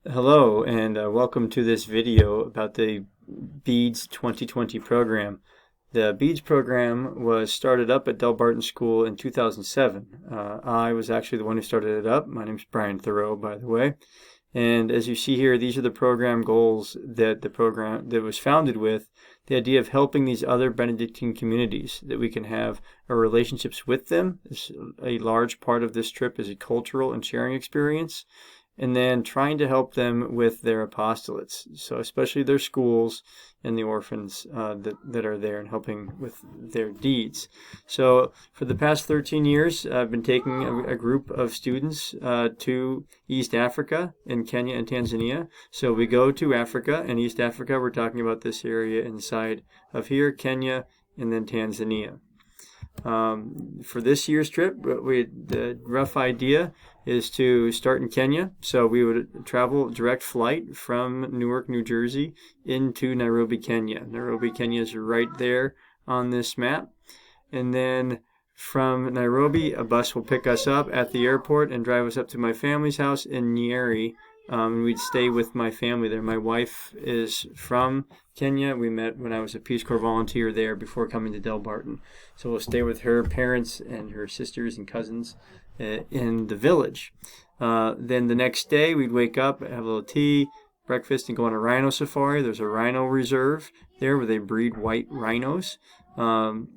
Hello and welcome to this video about the BEADS 2020 program. The BEADS program was started up at Delbarton School in 2007. I was actually the one who started it up. My name is Brian Thoreau, by the way. And as you see here, these are the program goals that the program that was founded with, the idea of helping these other Benedictine communities, that we can have our relationships with them. A large part of this trip is a cultural and sharing experience, and then trying to help them with their apostolates, so especially their schools and the orphans that are there, and helping with their deeds. So for the past 13 years, I've been taking a group of students to East Africa in Kenya and Tanzania. So we go to Africa and East Africa. We're talking about this area inside of here, Kenya, and then Tanzania. For this year's trip, the rough idea is to start in Kenya. So we would travel direct flight from Newark, New Jersey into Nairobi, Kenya. Nairobi, Kenya is right there on this map. And then from Nairobi, a bus will pick us up at the airport and drive us up to my family's house in Nyeri. And we'd stay with my family there. My wife is from Kenya. We met when I was a Peace Corps volunteer there before coming to Delbarton. So we'll stay with her parents and her sisters and cousins in the village. Then the next day we'd wake up, have a little tea, breakfast, and go on a rhino safari. There's a rhino reserve there where they breed white rhinos. And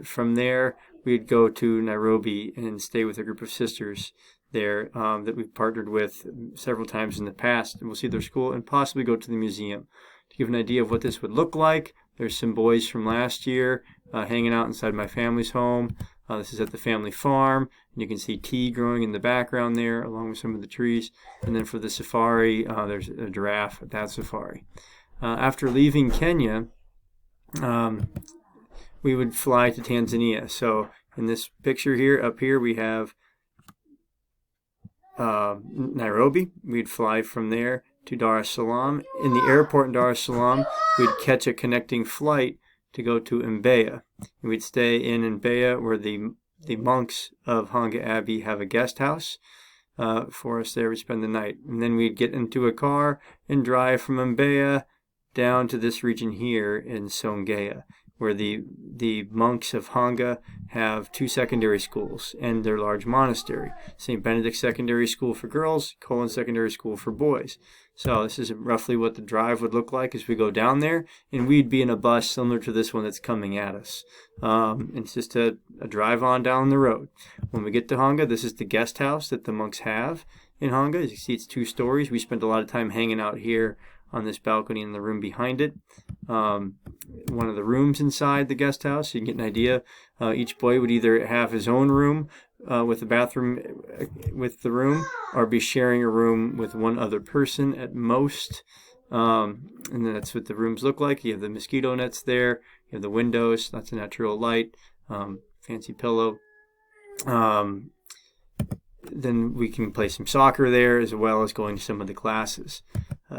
from there we'd go to Nairobi and stay with a group of sisters there that we've partnered with several times in the past, and we'll see their school and possibly go to the museum. To give an idea of what this would look like, there's some boys from last year hanging out inside my family's home. This is at the family farm, and you can see tea growing in the background there along with some of the trees. And then for the safari, there's a giraffe at that safari. After leaving Kenya, we would fly to Tanzania. So in this picture here, up here, we have Nairobi. We'd fly from there to Dar es Salaam. In the airport in Dar es Salaam, we'd catch a connecting flight to go to Mbeya. And we'd stay in Mbeya, where the monks of Hanga Abbey have a guest house for us there. We'd spend the night. And then we'd get into a car and drive from Mbeya down to this region here in Songea, where the monks of Hanga have two secondary schools and their large monastery. St. Benedict Secondary School for girls, Colon Secondary School for boys. So this is roughly what the drive would look like as we go down there, and we'd be in a bus similar to this one that's coming at us. It's just a drive on down the road. When we get to Hanga, this is the guest house that the monks have in Hanga. As you see, it's 2 stories. We spent a lot of time hanging out here on this balcony in the room behind it. One of the rooms inside the guest house, so you can get an idea. Each boy would either have his own room with a bathroom with the room, or be sharing a room with one other person at most. And then that's what the rooms look like. You have the mosquito nets there, you have the windows, lots of natural light, fancy pillow. Then we can play some soccer there, as well as going to some of the classes.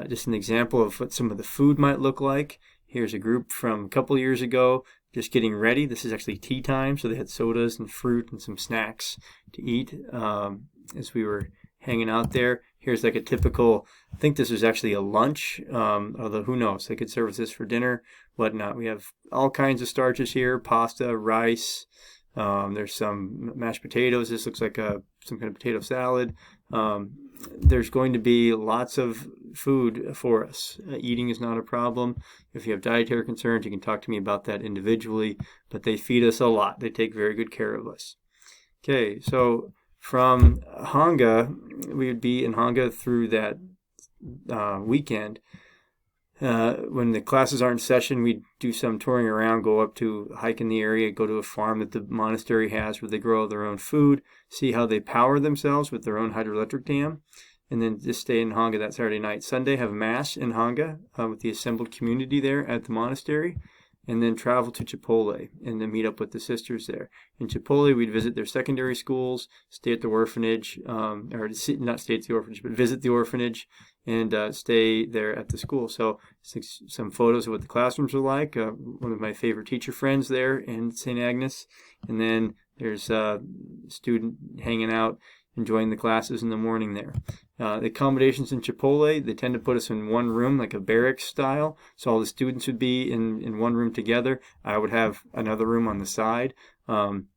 Just an example of what some of the food might look like. Here's a group from a couple years ago just getting ready. This is actually tea time, so they had sodas and fruit and some snacks to eat as we were hanging out there. Here's like a typical, I think this was actually a lunch, although who knows, they could serve this for dinner, whatnot. We have all kinds of starches here, pasta, rice. There's some mashed potatoes. This looks like some kind of potato salad. There's going to be lots of food for us. Eating is not a problem. If you have dietary concerns, you can talk to me about that individually, but they feed us a lot. They take very good care of us. Okay, so from Hanga, we would be in Hanga through that weekend. When the classes aren't in session, we do some touring around, go up to hike in the area, go to a farm that the monastery has where they grow their own food, see how they power themselves with their own hydroelectric dam, and then just stay in Hanga that Saturday night. Sunday, have Mass in Hanga with the assembled community there at the monastery, and then travel to Chipole and then meet up with the sisters there. In Chipole, we'd visit their secondary schools, stay at the orphanage, or not stay at the orphanage, but visit the orphanage and stay there at the school. So some photos of what the classrooms are like. One of my favorite teacher friends there in St. Agnes. And then there's a student hanging out, enjoying the classes in the morning there. The accommodations in Chipotle, they tend to put us in one room, like a barracks style. So all the students would be in one room together. I would have another room on the side. And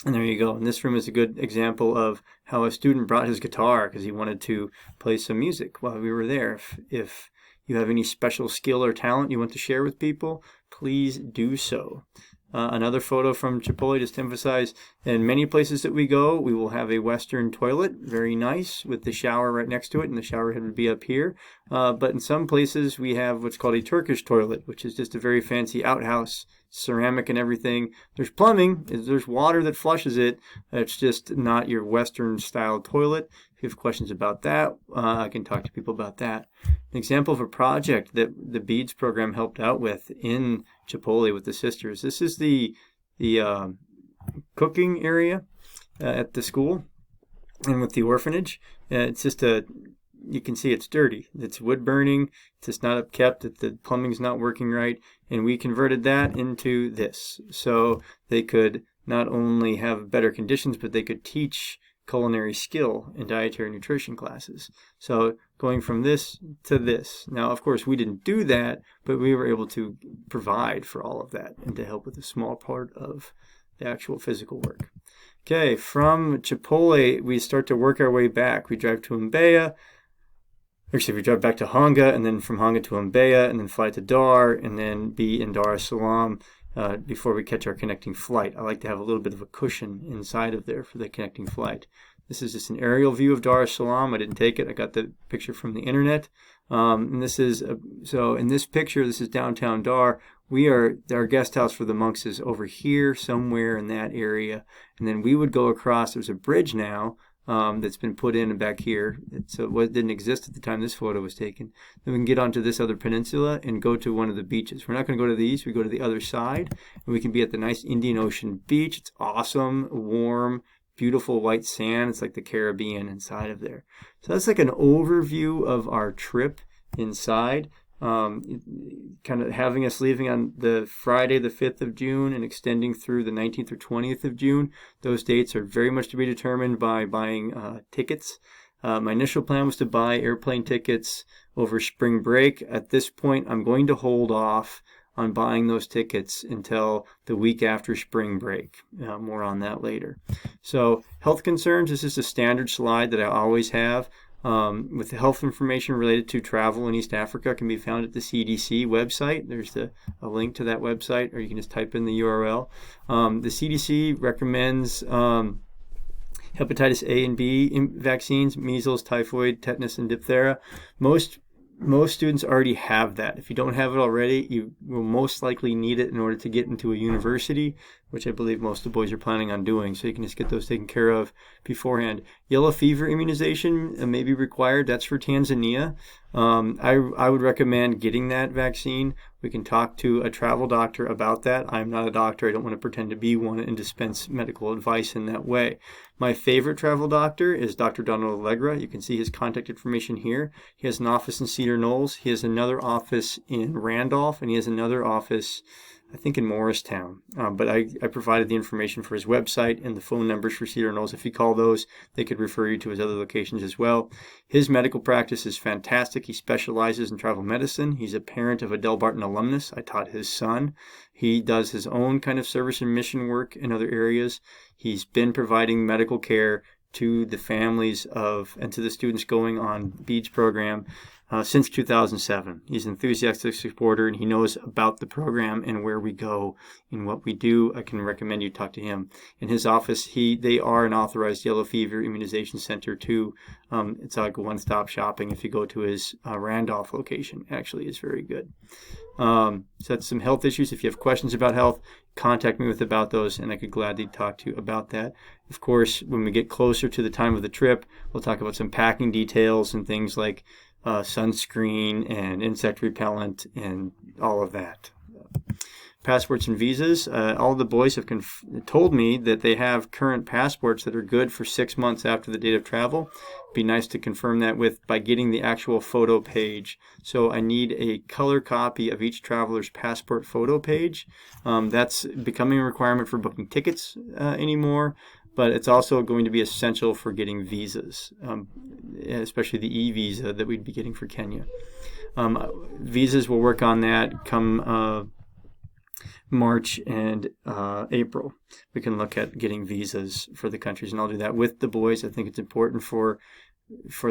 there you go. And this room is a good example of how a student brought his guitar because he wanted to play some music while we were there. If you have any special skill or talent you want to share with people, please do so. Another photo from Chipotle, just to emphasize, in many places that we go, we will have a Western toilet, very nice, with the shower right next to it, and the shower head would be up here. But in some places, we have what's called a Turkish toilet, which is just a very fancy outhouse, ceramic and everything. There's plumbing, there's water that flushes it. It's just not your Western-style toilet. If you have questions about that, I can talk to people about that. An example of a project that the BEADS program helped out with in Chipotle with the sisters. This is the cooking area at the school and with the orphanage. It's just you can see it's dirty. It's wood burning. It's just not upkept. The plumbing's not working right. And we converted that into this. So they could not only have better conditions, but they could teach culinary skill in dietary nutrition classes. So going from this to this. Now, of course, we didn't do that, but we were able to provide for all of that and to help with a small part of the actual physical work. Okay, from Chipotle, we start to work our way back. We drive to Mbeya. Actually, we drive back to Hanga, and then from Hanga to Mbeya, and then fly to Dar, and then be in Dar es Salaam before we catch our connecting flight. I like to have a little bit of a cushion inside of there for the connecting flight. This is just an aerial view of Dar es Salaam. I didn't take it. I got the picture from the internet. And this is so in this picture, this is downtown Dar. Our guest house for the monks is over here somewhere in that area. And then we would go across. There's a bridge now that's been put in back here. So it didn't exist at the time this photo was taken. Then we can get onto this other peninsula and go to one of the beaches. We're not going to go to these. We go to the other side. And we can be at the nice Indian Ocean beach. It's awesome, warm, beautiful white sand. It's like the Caribbean inside of there. So that's like an overview of our trip inside. Kind of having us leaving on the Friday the 5th of June and extending through the 19th or 20th of June. Those dates are very much to be determined by buying tickets. My initial plan was to buy airplane tickets over spring break. At this point, I'm going to hold off on buying those tickets until the week after spring break. More on that later. So health concerns, this is a standard slide that I always have. With the health information related to travel in East Africa can be found at the CDC website. There's a link to that website, or you can just type in the URL. The CDC recommends hepatitis A and B vaccines, measles, typhoid, tetanus, and diphtheria. Most students already have that. If you don't have it already, you will most likely need it in order to get into a university, which I believe most of the boys are planning on doing. So you can just get those taken care of beforehand. Yellow fever immunization may be required. That's for Tanzania. I would recommend getting that vaccine. We can talk to a travel doctor about that. I'm not a doctor. I don't want to pretend to be one and dispense medical advice in that way. My favorite travel doctor is Dr. Donald Allegra. You can see his contact information here. He has an office in Cedar Knolls. He has another office in Randolph, and he has another office, I think, in Morristown. But I provided the information for his website and the phone numbers for Cedar Knolls. If you call those, they could refer you to his other locations as well. His medical practice is fantastic. He specializes in travel medicine. He's a parent of a Del Barton alumnus. I taught his son. He does his own kind of service and mission work in other areas. He's been providing medical care to the families and to the students going on BEADS program since 2007. He's an enthusiastic supporter, and he knows about the program and where we go and what we do. I can recommend you talk to him. In his office, they are an authorized yellow fever immunization center too. It's like one-stop shopping. If you go to his Randolph location, actually is very good. So that's some health issues. If you have questions about health, contact me about those, and I could gladly talk to you about that. Of course, when we get closer to the time of the trip, we'll talk about some packing details and things like sunscreen and insect repellent and all of that. Passports and visas. All the boys have told me that they have current passports that are good for 6 months after the date of travel. It'd be nice to confirm that by getting the actual photo page. So I need a color copy of each traveler's passport photo page. That's becoming a requirement for booking tickets anymore. but it's also going to be essential for getting visas, especially the e-visa that we'd be getting for Kenya. Visas, we'll work on that come March and April. We can look at getting visas for the countries, and I'll do that with the boys. I think it's important for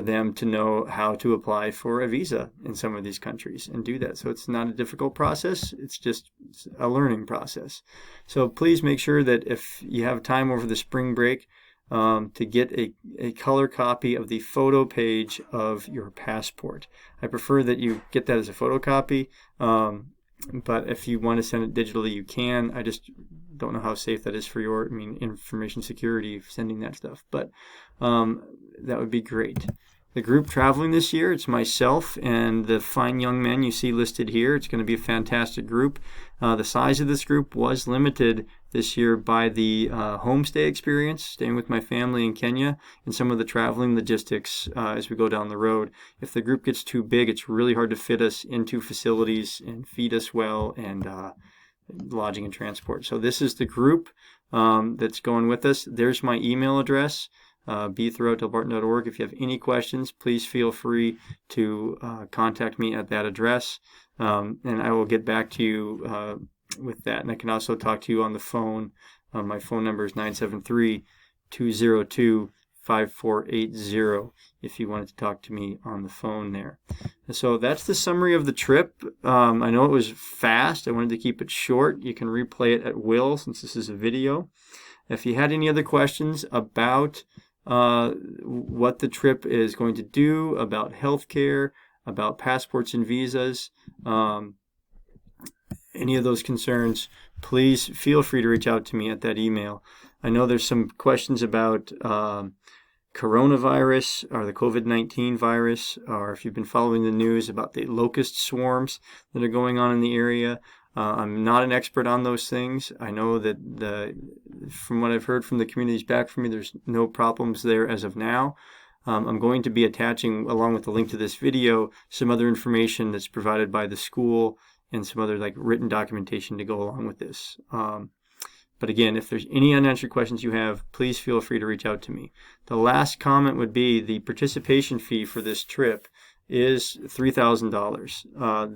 them to know how to apply for a visa in some of these countries and do that. So it's not a difficult process. It's just a learning process. So please make sure that if you have time over the spring break, to get a color copy of the photo page of your passport. I prefer that you get that as a photocopy, but if you want to send it digitally, you can. I just don't know how safe that is for information security, sending that stuff, but that would be great. The group traveling this year, it's myself and the fine young men you see listed here. It's going to be a fantastic group. The size of this group was limited this year by the homestay experience, staying with my family in Kenya, and some of the traveling logistics as we go down the road. If the group gets too big, it's really hard to fit us into facilities and feed us well, and lodging and transport. So this is the group that's going with us. There's my email address, b.thoreau@delbarton.org. If you have any questions, please feel free to contact me at that address, and I will get back to you with that. And I can also talk to you on the phone. My phone number is 973-202-5480 if you wanted to talk to me on the phone there. And so that's the summary of the trip. I know it was fast. I wanted to keep it short. You can replay it at will since this is a video. If you had any other questions about what the trip is going to do, about healthcare, about passports and visas, any of those concerns, please feel free to reach out to me at that email. I know there's some questions about coronavirus or the COVID-19 virus, or if you've been following the news about the locust swarms that are going on in the area. I'm not an expert on those things. I know that from what I've heard from the communities back from me, there's no problems there as of now. I'm going to be attaching, along with the link to this video, some other information that's provided by the school and some other written documentation to go along with this. But again, if there's any unanswered questions you have, please feel free to reach out to me. The last comment would be the participation fee for this trip is $3,000.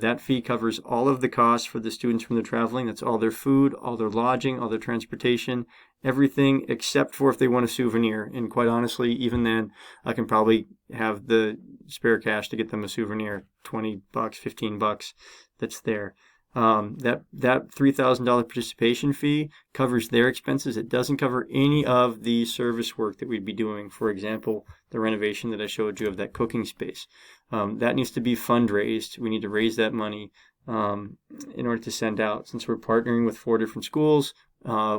That fee covers all of the costs for the students when they're traveling. That's all their food, all their lodging, all their transportation, everything except for if they want a souvenir. And quite honestly, even then, I can probably have the spare cash to get them a souvenir, $20, $15 that's there. That $3,000 participation fee covers their expenses. It doesn't cover any of the service work that we'd be doing. For example, the renovation that I showed you of that cooking space. That needs to be fundraised. We need to raise that money in order to send out. Since we're partnering with 4 different schools,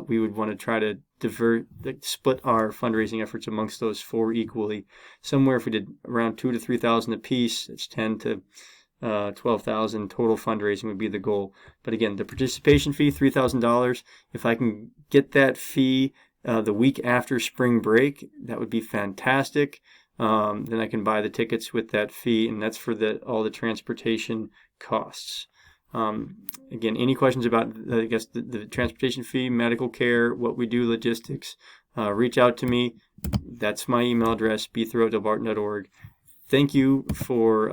we would want to try to split our fundraising efforts amongst those 4 equally. Somewhere if we did around $2,000 to $3,000 a piece, it's $10,000 to $12,000 total fundraising would be the goal. But again, the participation fee, $3,000. If I can get that fee the week after spring break, that would be fantastic. Then I can buy the tickets with that fee, and that's for all the transportation costs. Again, any questions about the transportation fee, medical care, what we do, logistics, reach out to me. That's my email address, b.thoreau@delbarton.org. Thank you for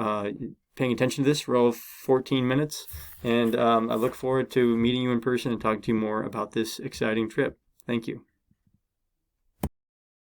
paying attention to this for all 14 minutes, and I look forward to meeting you in person and talking to you more about this exciting trip. Thank you.